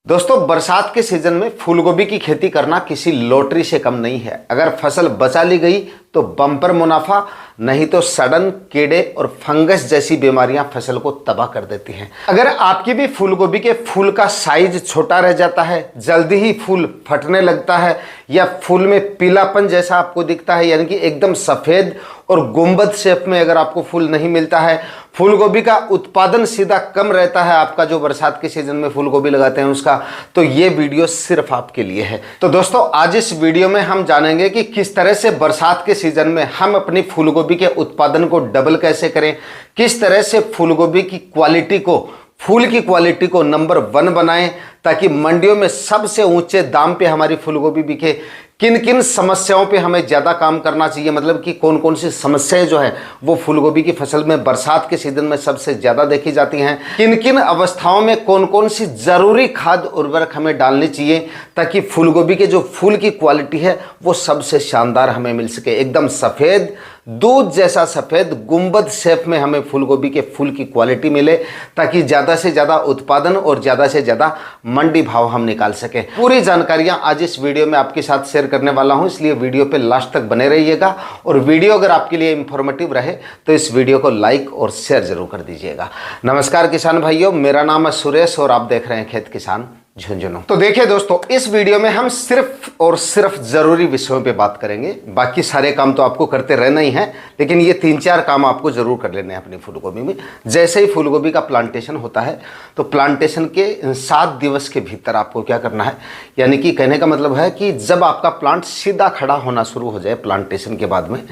दोस्तों, बरसात के सीजन में फूलगोभी की खेती करना किसी लॉटरी से कम नहीं है। अगर फसल बचा ली गई तो बम्पर मुनाफा, नहीं तो सड़न, कीड़े और फंगस जैसी बीमारियां फसल को तबाह कर देती हैं। अगर आपकी भी फूलगोभी के फूल का साइज छोटा रह जाता है, जल्दी ही फूल फटने लगता है या फूल में पीलापन जैसा आपको दिखता है, यानी कि एकदम सफ़ेद और गुंबद शेप में अगर आपको फूल नहीं मिलता है, फूलगोभी का उत्पादन सीधा कम रहता है आपका जो बरसात के सीजन में फूलगोभी लगाते हैं उसका, तो ये वीडियो सिर्फ आपके लिए है। तो दोस्तों, आज इस वीडियो में हम जानेंगे कि किस तरह से बरसात के सीजन में हम अपनी फूलगोभी के उत्पादन को डबल कैसे करें, किस तरह से फूलगोभी की क्वालिटी को, फूल की क्वालिटी को नंबर 1 बनाएं ताकि मंडियों में सबसे ऊंचे दाम पे हमारी फूलगोभी बिके। किन किन समस्याओं पे हमें ज़्यादा काम करना चाहिए, मतलब कि कौन कौन सी समस्याएं जो है वो फूलगोभी की फसल में बरसात के सीजन में सबसे ज़्यादा देखी जाती हैं। किन किन अवस्थाओं में कौन कौन सी ज़रूरी खाद उर्वरक हमें डालनी चाहिए ताकि फूलगोभी के जो फूल की क्वालिटी है वो सबसे शानदार हमें मिल सके, एकदम सफ़ेद, दूध जैसा सफ़ेद गुंबद शेप में हमें फूलगोभी के फूल की क्वालिटी मिले ताकि ज़्यादा से ज़्यादा उत्पादन और ज़्यादा से ज़्यादा मंडी भाव हम निकाल सकें। पूरी जानकारियां आज इस वीडियो में आपके साथ शेयर करने वाला हूं, इसलिए वीडियो पे लास्ट तक बने रहिएगा। और वीडियो अगर आपके लिए इंफॉर्मेटिव रहे तो इस वीडियो को लाइक और शेयर जरूर कर दीजिएगा। नमस्कार किसान भाइयों, मेरा नाम है सुरेश और आप देख रहे हैं खेत किसान झुंझुनू। तो देखिए दोस्तों, इस वीडियो में हम सिर्फ और सिर्फ जरूरी विषयों पे बात करेंगे। बाकी सारे काम तो आपको करते रहना ही है, लेकिन ये 3-4 काम आपको जरूर कर लेने हैं अपनी फूलगोभी में। जैसे ही फूलगोभी का प्लांटेशन होता है तो प्लांटेशन के 7 दिवस के भीतर आपको क्या करना है, यानी कि कहने का मतलब है कि जब आपका प्लांट सीधा खड़ा होना शुरू हो जाए, प्लांटेशन के बाद में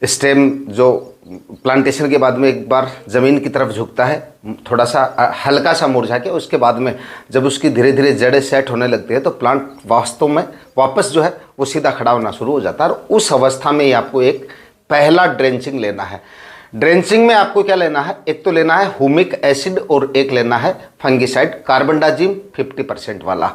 स्टेम जो प्लांटेशन के बाद में एक बार ज़मीन की तरफ झुकता है, थोड़ा सा हल्का सा मुरझा के, उसके बाद में जब उसकी धीरे धीरे जड़ें सेट होने लगती है तो प्लांट वास्तव में वापस जो है वो सीधा खड़ा होना शुरू हो जाता है। और उस अवस्था में ही आपको एक पहला ड्रेंचिंग लेना है। ड्रेंचिंग में आपको क्या लेना है, एक तो लेना है ह्यूमिक एसिड और एक लेना है फंगिसाइड कार्बनडाजिम 50% वाला।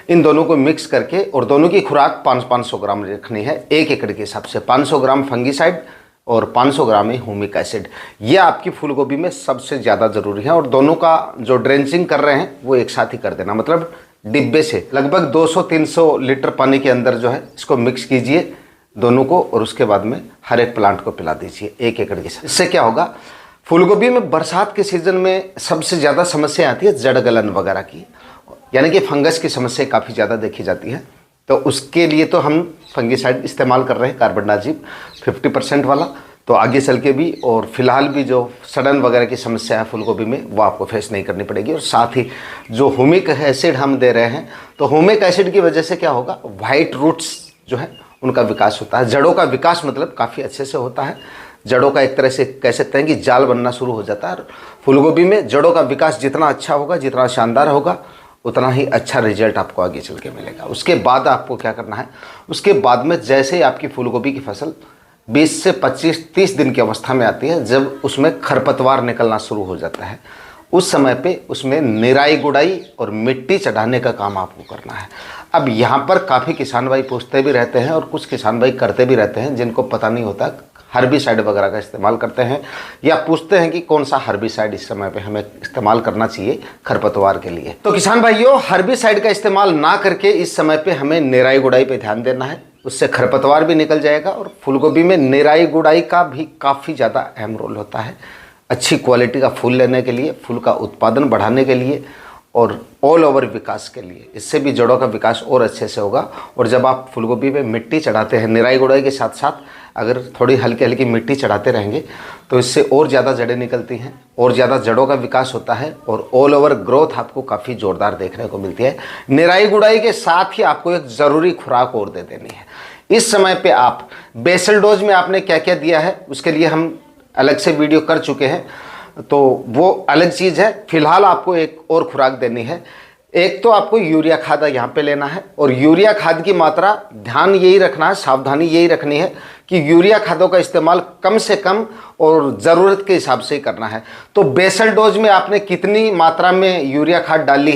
इन दोनों को मिक्स करके और दोनों की खुराक 500 ग्राम रखनी है 1 एकड़ के हिसाब से। 500 ग्राम फंगिसाइड और 500 ग्राम ही ह्यूमिक एसिड, ये आपकी फूलगोभी में सबसे ज़्यादा ज़रूरी है। और दोनों का जो ड्रेंचिंग कर रहे हैं वो एक साथ ही कर देना, मतलब डिब्बे से लगभग 200-300 लीटर पानी के अंदर जो है इसको मिक्स कीजिए दोनों को, और उसके बाद में हर एक प्लांट को पिला दीजिए 1 एकड़ के साथ। इससे क्या होगा, फूलगोभी में बरसात के सीज़न में सबसे ज़्यादा समस्या आती है जड़ गलन वगैरह की, यानी कि फंगस की समस्या काफ़ी ज़्यादा देखी जाती है। तो उसके लिए तो हम फंगिसाइड इस्तेमाल कर रहे हैं कार्बनडाजिम 50% वाला। तो आगे चल के भी और फिलहाल भी जो सड़न वगैरह की समस्या है फूलगोभी में वो आपको फेस नहीं करनी पड़ेगी। और साथ ही जो ह्यूमिक एसिड हम दे रहे हैं, तो ह्यूमिक एसिड की वजह से क्या होगा, वाइट रूट्स जो है उनका विकास होता है। जड़ों का विकास मतलब काफ़ी अच्छे से होता है। जड़ों का एक तरह से कह सकते हैं कि जाल बनना शुरू हो जाता है। फूलगोभी में जड़ों का विकास जितना अच्छा होगा, जितना शानदार होगा, उतना ही अच्छा रिजल्ट आपको आगे चल के मिलेगा। उसके बाद आपको क्या करना है, उसके बाद में जैसे ही आपकी फूलगोभी की फसल 20 से 25-30 दिन की अवस्था में आती है, जब उसमें खरपतवार निकलना शुरू हो जाता है, उस समय पे उसमें निराई गुड़ाई और मिट्टी चढ़ाने का काम आपको करना है। अब यहाँ पर काफ़ी किसान भाई पूछते भी रहते हैं और कुछ किसान भाई करते भी रहते हैं जिनको पता नहीं होता, हर्बिसाइड वगैरह का इस्तेमाल करते हैं या पूछते हैं कि कौन सा हर्बिसाइड इस समय पे हमें इस्तेमाल करना चाहिए खरपतवार के लिए। तो किसान भाइयों, हर्बिसाइड का इस्तेमाल ना करके इस समय पे हमें निराई गुड़ाई पे ध्यान देना है। उससे खरपतवार भी निकल जाएगा। और फूलगोभी में निराई गुड़ाई का भी काफ़ी ज़्यादा अहम रोल होता है अच्छी क्वालिटी का फूल लेने के लिए, फूल का उत्पादन बढ़ाने के लिए और ऑल ओवर विकास के लिए। इससे भी जड़ों का विकास और अच्छे से होगा। और जब आप फूलगोभी में मिट्टी चढ़ाते हैं, निराई गुड़ाई के साथ साथ अगर थोड़ी हल्की हल्की मिट्टी चढ़ाते रहेंगे तो इससे और ज़्यादा जड़ें निकलती हैं और ज़्यादा जड़ों का विकास होता है और ऑल ओवर ग्रोथ आपको काफ़ी ज़ोरदार देखने को मिलती है। निराई गुड़ाई के साथ ही आपको एक ज़रूरी खुराक और दे देनी है। इस समय पे आप बेसल डोज में आपने क्या क्या दिया है उसके लिए हम अलग से वीडियो कर चुके हैं, तो वो अलग चीज़ है। फिलहाल आपको एक और खुराक देनी है। एक तो आपको यूरिया खाद यहाँ पे लेना है और यूरिया खाद की मात्रा ध्यान यही रखना है, सावधानी यही रखनी है कि यूरिया खादों का इस्तेमाल कम से कम और ज़रूरत के हिसाब से ही करना है। तो बेसल डोज में आपने कितनी मात्रा में यूरिया खाद डाली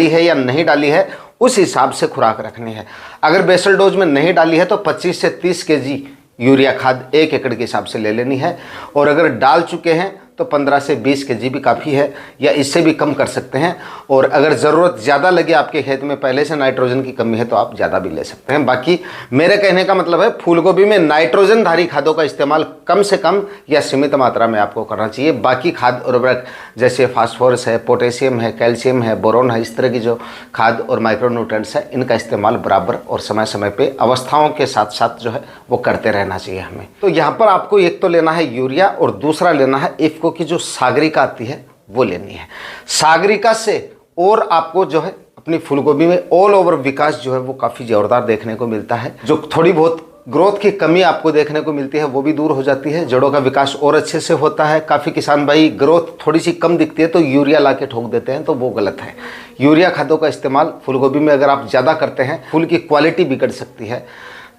है या नहीं डाली है, उस हिसाब से खुराक रखनी है। अगर बेसल डोज में नहीं डाली है तो 25 से 30 kg यूरिया खाद 1 एकड़ के हिसाब से ले लेनी है। और अगर डाल चुके हैं तो 15 से 20 kg भी काफ़ी है, या इससे भी कम कर सकते हैं। और अगर ज़रूरत ज़्यादा लगे आपके खेत में, पहले से नाइट्रोजन की कमी है, तो आप ज़्यादा भी ले सकते हैं। बाकी मेरे कहने का मतलब है फूलगोभी में नाइट्रोजन धारी खादों का इस्तेमाल कम से कम या सीमित मात्रा में आपको करना चाहिए। बाकी खाद उर्वरक जैसे फास्फोरस है, पोटेशियम है, कैल्शियम है, बोरोन है, इस तरह की जो खाद और माइक्रोन्यूट्रेंट्स है, इनका इस्तेमाल बराबर और समय समय पे अवस्थाओं के साथ साथ जो है वो करते रहना चाहिए हमें। तो यहाँ पर आपको एक तो लेना है यूरिया और दूसरा लेना है इफ्को की जो सागरिका आती है वो लेनी है। सागरिका से और आपको जो है अपनी फूलगोभी में ऑल ओवर विकास जो है वो काफ़ी जोरदार देखने को मिलता है। जो थोड़ी बहुत ग्रोथ की कमी आपको देखने को मिलती है वो भी दूर हो जाती है, जड़ों का विकास और अच्छे से होता है। काफ़ी किसान भाई ग्रोथ थोड़ी सी कम दिखती है तो यूरिया ला के ठोक देते हैं, तो वो गलत है। यूरिया खादों का इस्तेमाल फूलगोभी में अगर आप ज़्यादा करते हैं, फूल की क्वालिटी बिगड़ सकती है,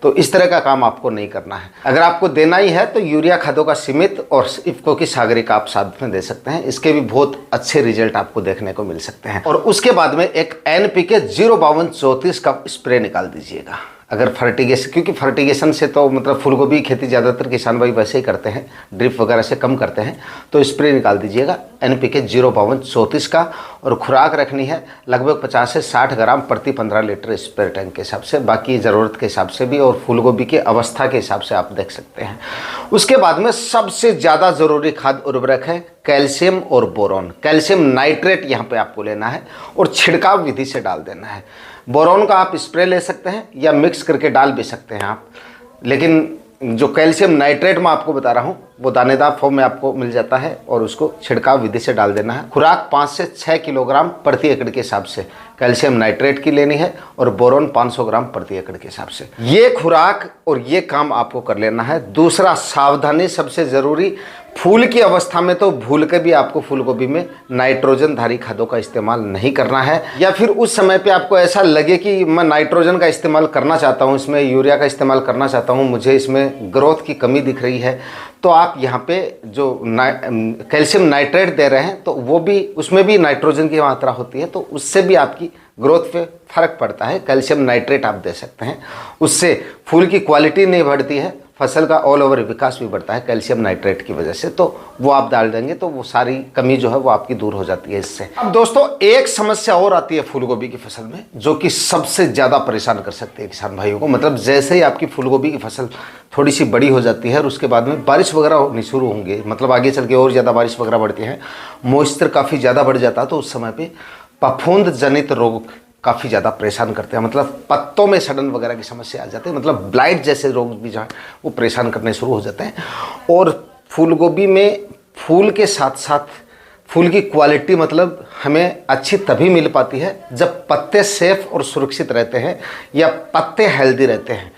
तो इस तरह का काम आपको नहीं करना है। अगर आपको देना ही है तो यूरिया खादों का सीमित और इफ्को की सागरिका आप साथ में दे सकते हैं, इसके भी बहुत अच्छे रिजल्ट आपको देखने को मिल सकते हैं। और उसके बाद में एक NPK 05234 का स्प्रे निकाल दीजिएगा। अगर फर्टिगेशन, क्योंकि फर्टिगेशन से तो मतलब फूलगोभी की खेती ज़्यादातर किसान भाई वैसे ही करते हैं, ड्रिप वगैरह से कम करते हैं, तो स्प्रे निकाल दीजिएगा NPK 05234 का। और खुराक रखनी है लगभग 50 से 60 ग्राम प्रति 15 लीटर स्प्रे टैंक के हिसाब से, बाकी ज़रूरत के हिसाब से भी और फूलगोभी की अवस्था के हिसाब से आप देख सकते हैं। उसके बाद में सबसे ज़्यादा ज़रूरी खाद उर्वरक है कैल्शियम और बोरोन। कैल्शियम नाइट्रेट यहाँ पे आपको लेना है और छिड़काव विधि से डाल देना है। बोरोन का आप स्प्रे ले सकते हैं या मिक्स करके डाल भी सकते हैं आप, लेकिन जो कैल्शियम नाइट्रेट मैं आपको बता रहा हूँ वो दानेदार फॉर्म में आपको मिल जाता है और उसको छिड़काव विधि से डाल देना है। खुराक 5 से 6 किलोग्राम प्रति एकड़ के हिसाब से कैल्शियम नाइट्रेट की लेनी है और बोरोन 500 ग्राम प्रति एकड़ के हिसाब से। ये खुराक और ये काम आपको कर लेना है। दूसरा, सावधानी सबसे ज़रूरी, फूल की अवस्था में तो भूल के भी आपको फूलगोभी में नाइट्रोजन धारी खादों का इस्तेमाल नहीं करना है, या फिर उस समय पे आपको ऐसा लगे कि मैं नाइट्रोजन का इस्तेमाल करना चाहता हूँ, इसमें यूरिया का इस्तेमाल करना चाहता हूँ, मुझे इसमें ग्रोथ की कमी दिख रही है, तो आप यहाँ पे जो कैल्शियम नाइट्रेट दे रहे हैं तो वो भी, उसमें भी नाइट्रोजन की मात्रा होती है, तो उससे भी आपकी ग्रोथ पे फर्क पड़ता है। कैल्शियम नाइट्रेट आप दे सकते हैं, उससे फूल की क्वालिटी नहीं बढ़ती है, फसल का ऑल ओवर विकास भी बढ़ता है कैल्शियम नाइट्रेट की वजह से। तो वो आप डाल देंगे तो वो सारी कमी जो है वो आपकी दूर हो जाती है इससे। अब दोस्तों एक समस्या और आती है फूलगोभी की फसल में, जो कि सबसे ज़्यादा परेशान कर सकती है किसान भाइयों को। मतलब जैसे ही आपकी फूलगोभी की फसल थोड़ी सी बड़ी हो जाती है और उसके बाद में बारिश वगैरह होनी शुरू होंगे, मतलब आगे चल के और ज़्यादा बारिश वगैरह बढ़ती है, मॉइस्चर काफ़ी ज़्यादा बढ़ जाता है, तो उस समय पर फफूंद जनित रोग काफ़ी ज़्यादा परेशान करते हैं। मतलब पत्तों में सड़न वगैरह की समस्या आ जाती है, मतलब ब्लाइट जैसे रोग भी जहाँ वो परेशान करने शुरू हो जाते हैं। और फूलगोभी में फूल के साथ साथ फूल की क्वालिटी मतलब हमें अच्छी तभी मिल पाती है जब पत्ते सेफ और सुरक्षित रहते हैं या पत्ते हेल्दी रहते हैं।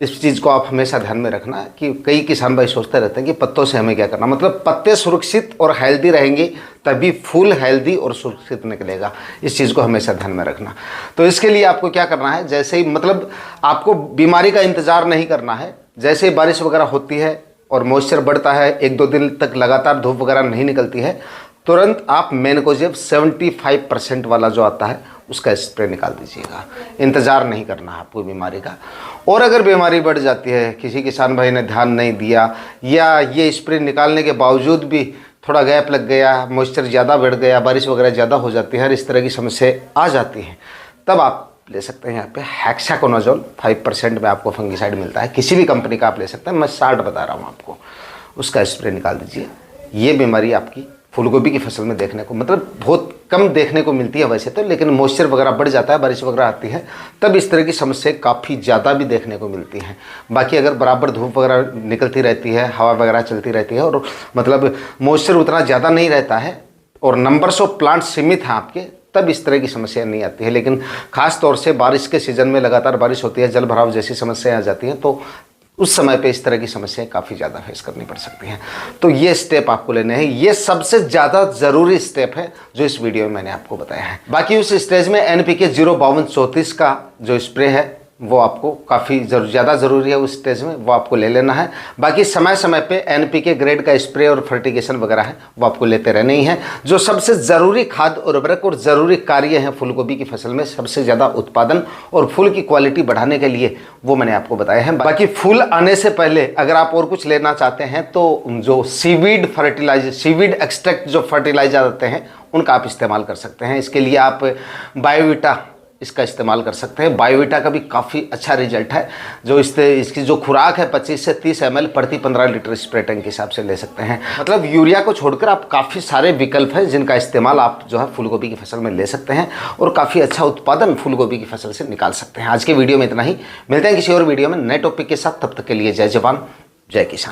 इस चीज़ को आप हमेशा ध्यान में रखना कि कई किसान भाई सोचते रहते हैं कि पत्तों से हमें क्या करना, मतलब पत्ते सुरक्षित और हेल्दी रहेंगे तभी फूल हेल्दी और सुरक्षित निकलेगा। इस चीज़ को हमेशा ध्यान में रखना। तो इसके लिए आपको क्या करना है, जैसे ही मतलब आपको बीमारी का इंतज़ार नहीं करना है, जैसे ही बारिश वगैरह होती है और मॉइस्चर बढ़ता है, 1-2 दिन तक लगातार धूप वगैरह नहीं निकलती है, तुरंत आप मैनकोजेब 75% वाला जो आता है उसका स्प्रे निकाल दीजिएगा। इंतज़ार नहीं करना है आपको बीमारी का। और अगर बीमारी बढ़ जाती है, किसी किसान भाई ने ध्यान नहीं दिया या ये स्प्रे निकालने के बावजूद भी थोड़ा गैप लग गया, मॉइस्चर ज़्यादा बढ़ गया, बारिश वगैरह ज़्यादा हो जाती है, इस तरह की समस्या आ जाती है, तब आप ले सकते हैं यहाँ पे हेक्साकोनाजोल 5% में आपको फंगिसाइड मिलता है, किसी भी कंपनी का आप ले सकते हैं, मैं 60 बता रहा हूँ आपको, उसका स्प्रे निकाल दीजिए। ये बीमारी आपकी फूलगोभी की फसल में देखने को मतलब बहुत कम देखने को मिलती है वैसे तो, लेकिन मॉइस्चर वगैरह बढ़ जाता है, बारिश वगैरह आती है, तब इस तरह की समस्या काफ़ी ज़्यादा भी देखने को मिलती हैं। बाकी अगर बराबर धूप वगैरह निकलती रहती है, हवा वगैरह चलती रहती है और मतलब मॉइस्चर उतना ज़्यादा नहीं रहता है और नंबर्स ऑफ प्लांट सीमित हैं आपके, तब इस तरह की समस्या नहीं आती है। लेकिन खास तौर से बारिश के सीज़न में लगातार बारिश होती है, जल भराव जैसी समस्याएँ आ जाती हैं, तो उस समय पे इस तरह की समस्याएं काफ़ी ज़्यादा फेस करनी पड़ सकती हैं। तो ये स्टेप आपको लेने हैं, ये सबसे ज़्यादा ज़रूरी स्टेप है जो इस वीडियो में मैंने आपको बताया है। बाकी उस स्टेज में NPK 05234 का जो स्प्रे है वो आपको काफ़ी ज़्यादा ज़रूरी है उस स्टेज में, वो आपको ले लेना है। बाकी समय समय पे NPK ग्रेड का स्प्रे और फर्टिगेशन वगैरह है वो आपको लेते रहना ही है। जो सबसे ज़रूरी खाद उर्वरक और ज़रूरी कार्य हैं फूल गोभी की फसल में सबसे ज़्यादा उत्पादन और फूल की क्वालिटी बढ़ाने के लिए, वो मैंने आपको बताया है। बाकी फूल आने से पहले अगर आप और कुछ लेना चाहते हैं तो जो सीवीड फर्टिलाइजर, सीवीड एक्सट्रैक्ट जो फर्टिलाइजर आते हैं उनका आप इस्तेमाल कर सकते हैं। इसके लिए आप बायोविटा इसका इस्तेमाल कर सकते हैं। बायोविटा का भी काफ़ी अच्छा रिजल्ट है। जो इसकी जो खुराक है 25 से 30 ml प्रति 15 लीटर स्प्रे टैंक के हिसाब से ले सकते हैं। मतलब यूरिया को छोड़कर आप काफ़ी सारे विकल्प हैं जिनका इस्तेमाल आप जो है फूलगोभी की फसल में ले सकते हैं और काफ़ी अच्छा उत्पादन फूलगोभी की फसल से निकाल सकते हैं। आज के वीडियो में इतना ही, मिलते हैं किसी और वीडियो में नए टॉपिक के साथ। तब तक के लिए जय जवान जय किसान।